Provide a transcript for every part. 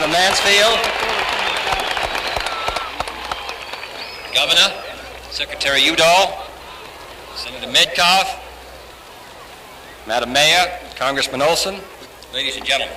Senator Mansfield, Governor, Secretary Udall, Senator Metcalf, Madam Mayor, Congressman Olson, ladies and gentlemen.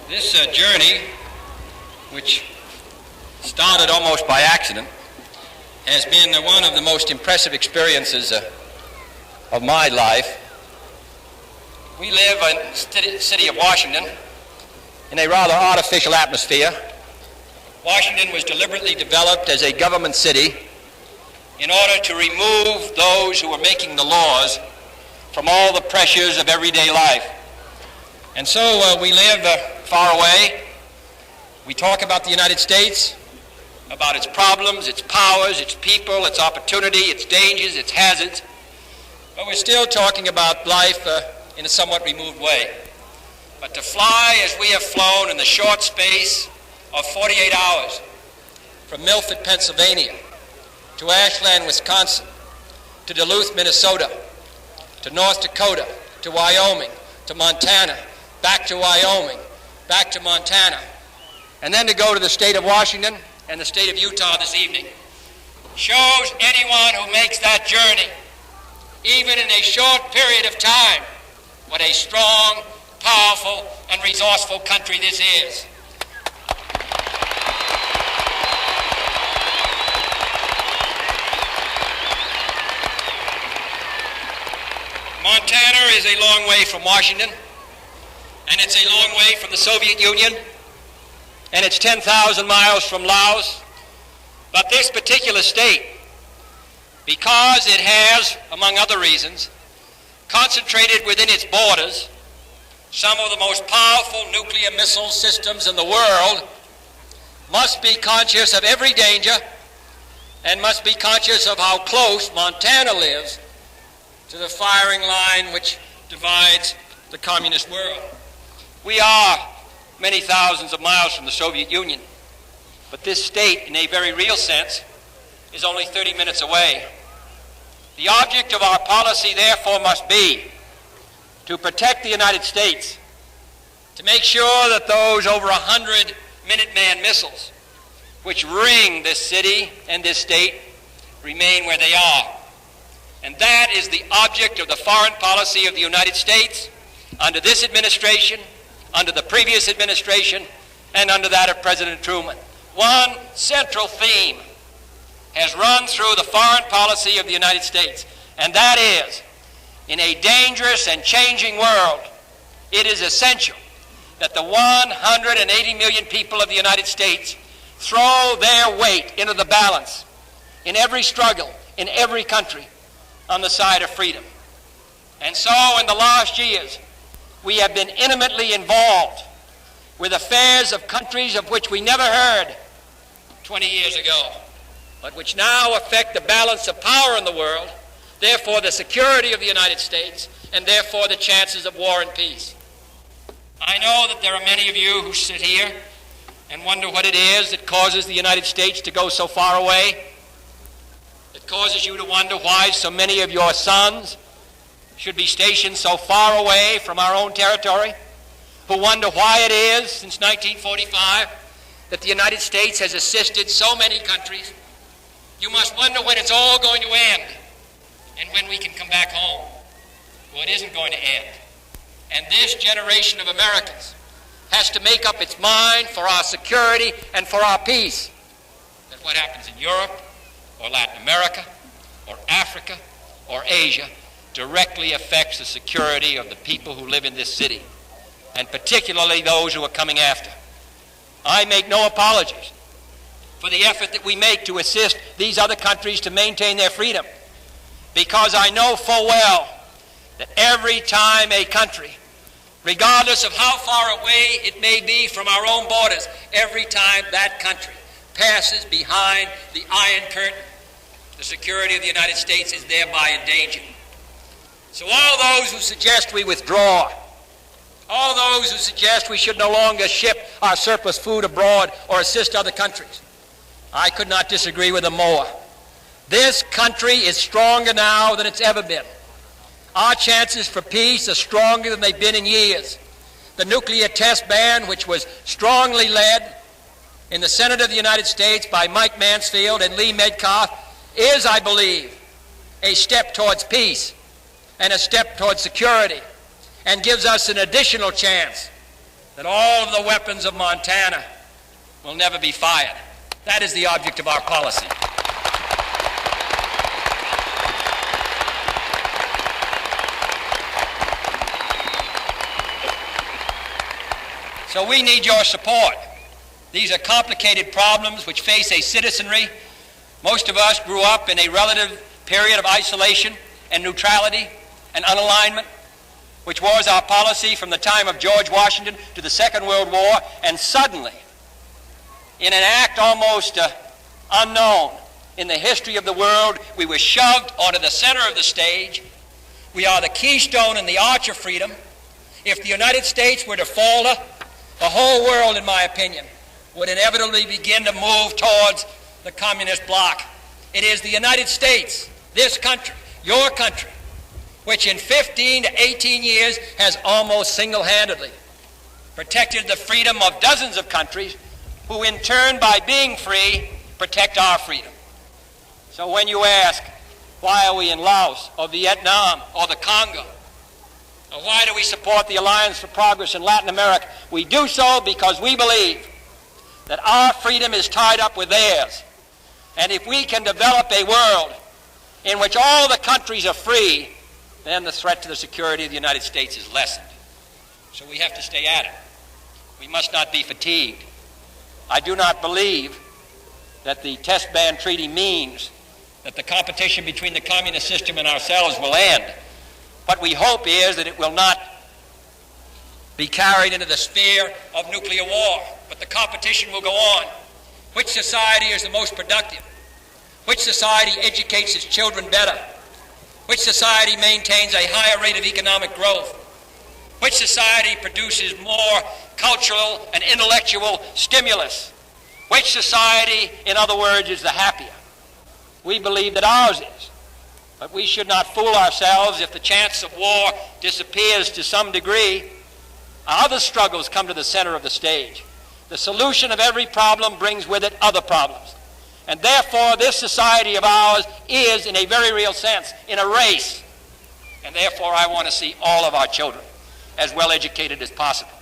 This journey, which started almost by accident, has been one of the most impressive experiences of my life. We live in the city of Washington in a rather artificial atmosphere. Washington was deliberately developed as a government city in order to remove those who were making the laws from all the pressures of everyday life. And so we live far away. We talk about the United States, about its problems, its powers, its people, its opportunity, its dangers, its hazards. But we're still talking about life in a somewhat removed way. But to fly as we have flown in the short space of 48 hours from Milford, Pennsylvania, to Ashland, Wisconsin, to Duluth, Minnesota, to North Dakota, to Wyoming, to Montana, back to Wyoming, back to Montana, and then to go to the state of Washington and the state of Utah this evening, shows anyone who makes that journey, even in a short period of time, what a strong, powerful, and resourceful country this is. Montana is a long way from Washington, and it's a long way from the Soviet Union, and it's 10,000 miles from Laos. But this particular state, because it has, among other reasons, concentrated within its borders some of the most powerful nuclear missile systems in the world, must be conscious of every danger and must be conscious of how close Montana lives to the firing line which divides the communist world. We are many thousands of miles from the Soviet Union, but this state, in a very real sense, is only 30 minutes away. The object of our policy, therefore, must be to protect the United States, to make sure that those over 100 Minuteman missiles which ring this city and this state remain where they are. And that is the object of the foreign policy of the United States under this administration, under the previous administration, and under that of President Truman. One central theme has run through the foreign policy of the United States, and that is, in a dangerous and changing world, it is essential that the 180 million people of the United States throw their weight into the balance in every struggle, in every country, on the side of freedom. And so in the last years, we have been intimately involved with affairs of countries of which we never heard 20 years ago, but which now affect the balance of power in the world, therefore the security of the United States, and therefore the chances of war and peace. I know that there are many of you who sit here and wonder what it is that causes the United States to go so far away. It causes you to wonder why so many of your sons should be stationed so far away from our own territory, who wonder why it is, since 1945, that the United States has assisted so many countries. You must wonder when it's all going to end and when we can come back home. Well, it isn't going to end. And this generation of Americans has to make up its mind for our security and for our peace, that what happens in Europe or Latin America or Africa or Asia directly affects the security of the people who live in this city, and particularly those who are coming after. I make no apologies for the effort that we make to assist these other countries to maintain their freedom, because I know full well that every time a country, regardless of how far away it may be from our own borders, every time that country passes behind the Iron Curtain, the security of the United States is thereby in danger. So all those who suggest we withdraw, all those who suggest we should no longer ship our surplus food abroad or assist other countries, I could not disagree with them more. This country is stronger now than it's ever been. Our chances for peace are stronger than they've been in years. The nuclear test ban, which was strongly led in the Senate of the United States by Mike Mansfield and Lee Metcalf, is, I believe, a step towards peace and a step towards security, and gives us an additional chance that all of the weapons of Montana will never be fired. That is the object of our policy. So we need your support. These are complicated problems which face a citizenry. Most of us grew up in a relative period of isolation and neutrality and unalignment, which was our policy from the time of George Washington to the Second World War, and suddenly, in an act almost unknown in the history of the world, we were shoved onto the center of the stage. We are the keystone and the arch of freedom. If the United States were to falter, the whole world, in my opinion, would inevitably begin to move towards the communist bloc. It is the United States, this country, your country, which in 15 to 18 years has almost single-handedly protected the freedom of dozens of countries who in turn, by being free, protect our freedom. So when you ask, why are we in Laos or Vietnam or the Congo? Or why do we support the Alliance for Progress in Latin America? We do so because we believe that our freedom is tied up with theirs. And if we can develop a world in which all the countries are free, then the threat to the security of the United States is lessened. So we have to stay at it. We must not be fatigued. I do not believe that the test ban treaty means that the competition between the communist system and ourselves will end. What we hope is that it will not be carried into the sphere of nuclear war, but the competition will go on. Which society is the most productive? Which society educates its children better? Which society maintains a higher rate of economic growth? Which society produces more cultural and intellectual stimulus? Which society, in other words, is the happier? We believe that ours is. But we should not fool ourselves. If the chance of war disappears to some degree, other struggles come to the center of the stage. The solution of every problem brings with it other problems. And therefore, this society of ours is, in a very real sense, in a race. And therefore, I want to see all of our children as well educated as possible.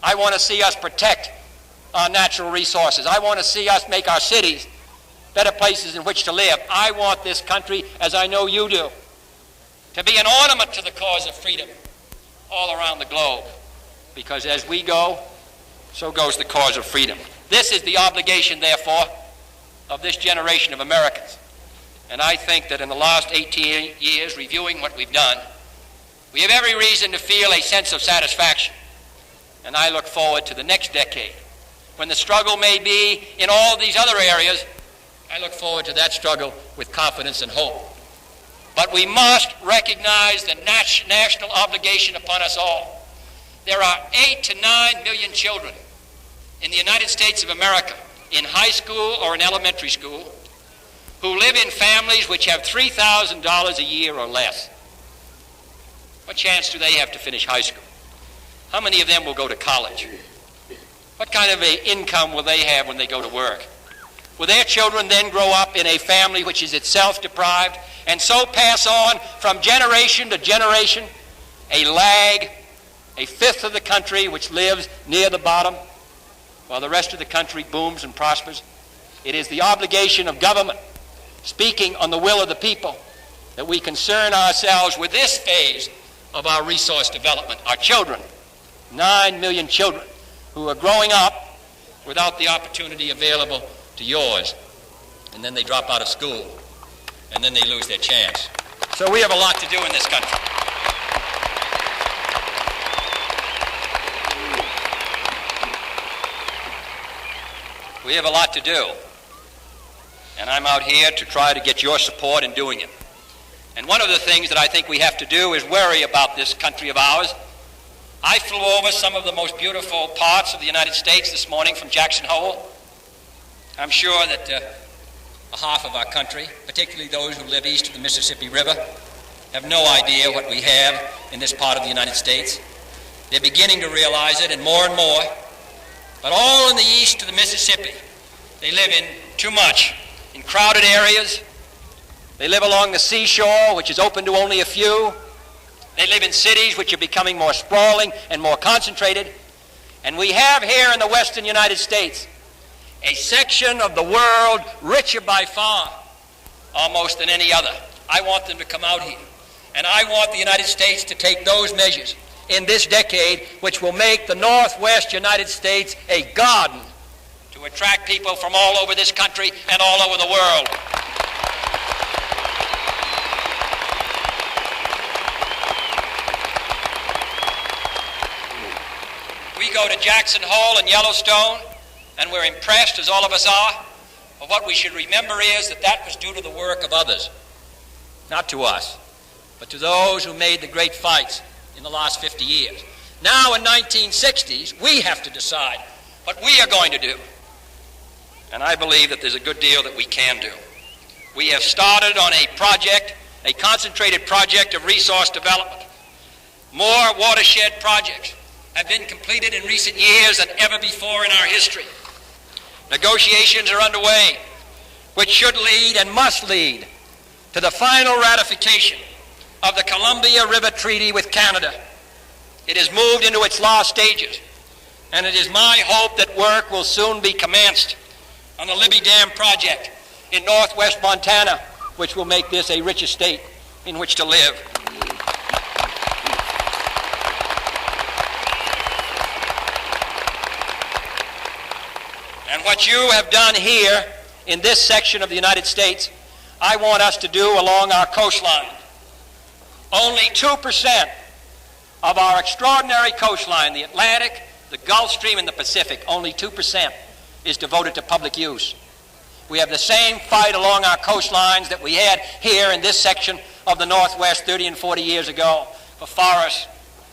I want to see us protect our natural resources. I want to see us make our cities better places in which to live. I want this country, as I know you do, to be an ornament to the cause of freedom all around the globe. Because as we go, so goes the cause of freedom. This is the obligation, therefore, of this generation of Americans. And I think that in the last 18 years, reviewing what we've done, we have every reason to feel a sense of satisfaction. And I look forward to the next decade, when the struggle may be in all these other areas. I look forward to that struggle with confidence and hope. But we must recognize the national obligation upon us all. There are 8 to 9 million children in the United States of America, in high school or in elementary school, who live in families which have $3,000 a year or less. What chance do they have to finish high school? How many of them will go to college? What kind of an income will they have when they go to work? Will their children then grow up in a family which is itself deprived, and so pass on from generation to generation a lag, a fifth of the country which lives near the bottom, while the rest of the country booms and prospers? It is the obligation of government, speaking on the will of the people, that we concern ourselves with this phase of our resource development, our children, 9 million children who are growing up without the opportunity available to yours. And then they drop out of school, and then they lose their chance. So we have a lot to do in this country. We have a lot to do, and I'm out here to try to get your support in doing it. And one of the things that I think we have to do is worry about this country of ours. I flew over some of the most beautiful parts of the United States this morning from Jackson Hole. I'm sure that a half of our country, particularly those who live east of the Mississippi River, have no idea what we have in this part of the United States. They're beginning to realize it, and more, but all in the east of the Mississippi. They live in too much, in crowded areas. They live along the seashore, which is open to only a few. They live in cities which are becoming more sprawling and more concentrated. And we have here in the western United States a section of the world richer by far, almost than any other. I want them to come out here. And I want the United States to take those measures in this decade which will make the Northwest United States a garden to attract people from all over this country and all over the world. We go to Jackson Hole and Yellowstone, and we're impressed, as all of us are, but what we should remember is that that was due to the work of others, not to us, but to those who made the great fights in the last 50 years. Now in 1960s, we have to decide what we are going to do. And I believe that there's a good deal that we can do. We have started on a project, a concentrated project of resource development. More watershed projects have been completed in recent years than ever before in our history. Negotiations are underway, which should lead and must lead to the final ratification of the Columbia River Treaty with Canada. It has moved into its last stages, and it is my hope that work will soon be commenced on the Libby Dam project in northwest Montana, which will make this a richer state in which to live. And what you have done here in this section of the United States, I want us to do along our coastline. Only 2% of our extraordinary coastline, the Atlantic, the Gulf Stream, and the Pacific, only 2% is devoted to public use. We have the same fight along our coastlines that we had here in this section of the Northwest 30 and 40 years ago for forests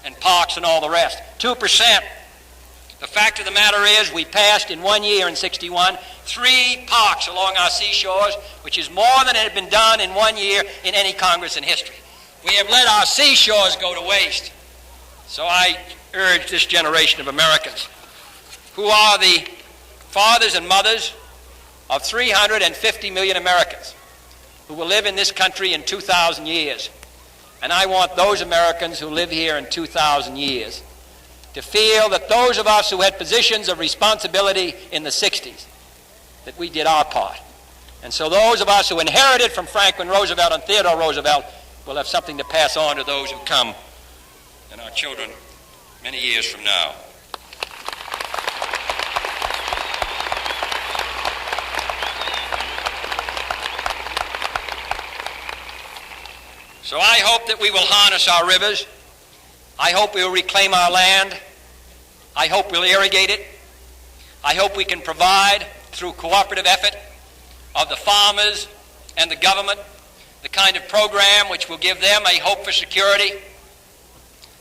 and parks and all the rest. 2%. The fact of the matter is we passed in 1 year in 61 3 parks along our seashores, which is more than had been done in 1 year in any Congress in history. We have let our seashores go to waste. So I urge this generation of Americans, who are the fathers and mothers of 350 million Americans who will live in this country in 2,000 years. And I want those Americans who live here in 2,000 years to feel that those of us who had positions of responsibility in the 60s, that we did our part. And so those of us who inherited from Franklin Roosevelt and Theodore Roosevelt will have something to pass on to those who come and our children many years from now. So I hope that we will harness our rivers. I hope we will reclaim our land. I hope we'll irrigate it. I hope we can provide, through cooperative effort of the farmers and the government, the kind of program which will give them a hope for security.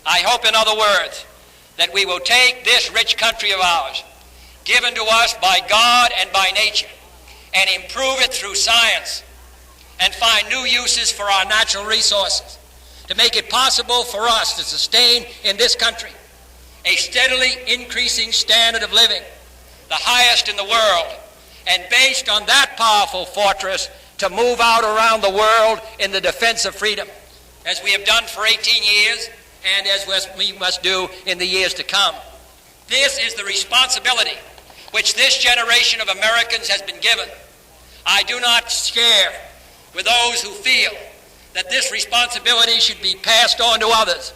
I hope, in other words, that we will take this rich country of ours, given to us by God and by nature, and improve it through science, and find new uses for our natural resources, to make it possible for us to sustain in this country a steadily increasing standard of living, the highest in the world, and based on that powerful fortress to move out around the world in the defense of freedom, as we have done for 18 years and as we must do in the years to come. This is the responsibility which this generation of Americans has been given. I do not share with those who feel that this responsibility should be passed on to others.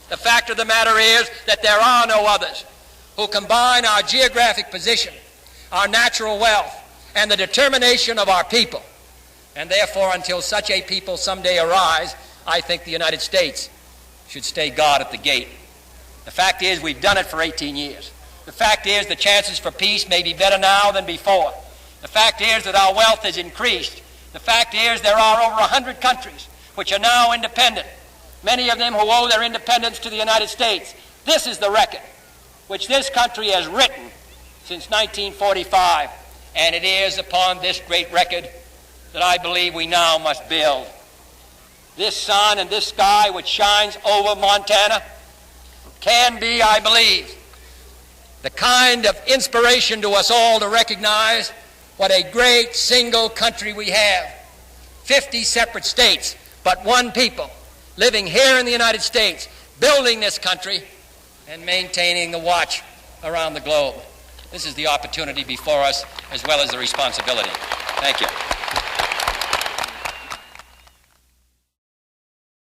The fact of the matter is that there are no others who combine our geographic position, our natural wealth, and the determination of our people. And therefore, until such a people someday arise, I think the United States should stay guard at the gate. The fact is, we've done it for 18 years. The fact is, the chances for peace may be better now than before. The fact is that our wealth has increased. The fact is there are over 100 countries which are now independent, many of them who owe their independence to the United States. This is the record which this country has written since 1945, and it is upon this great record that I believe we now must build. this sun and this sky which shines over Montana can be, I believe, the kind of inspiration to us all to recognize what a great single country we have. 50 separate states, but one people living here in the United States, building this country and maintaining the watch around the globe. This is the opportunity before us as well as the responsibility. Thank you.